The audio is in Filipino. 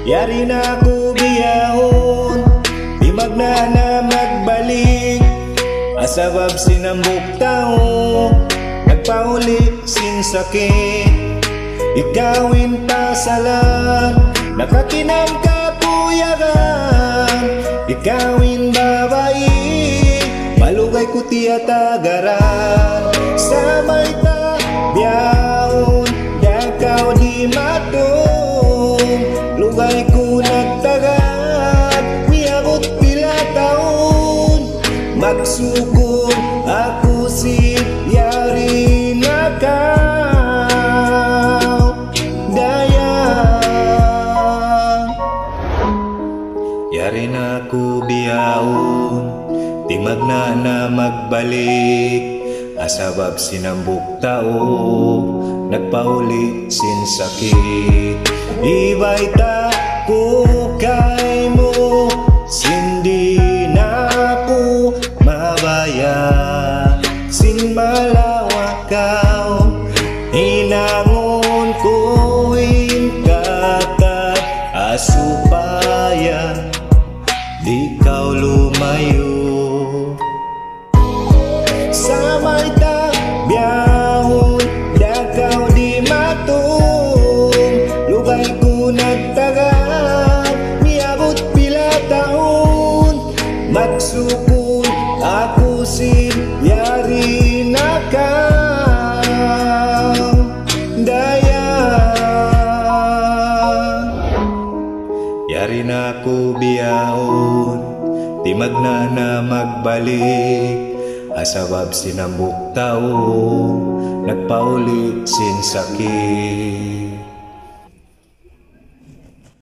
Yari na ako biyahon, di magna na magbalik. Asabab sinambok tao, nagpauli sin sakit. Ikawin pasalan, nakakinang kapuyagan. Ikawin babae, malugay ko tiyatagaran. Samay ta biyahon, dakaw di matong. Lugay ko nagtagat, miabot pila taon. Magsukong ako si yari na kaw daya. Yari na ako biyahon, di magna na magbalik. Asabab sinambok tao, nagpauli sin sakit. Ibay ta ko kay mo, sindi na ako mabaya. Sin malawakaw, hinangon ko hinkakat. Asupaya, di kaw lumayo. Samay ta biyahon, dakaw di matong. Lugay ko nagtagat, miabot pila taon. Magsukon ako sin yari na kaw daya. Yari na ako biyahon, di magna na magbalik. Asabab sinambok tao, nagpauli sin sakit.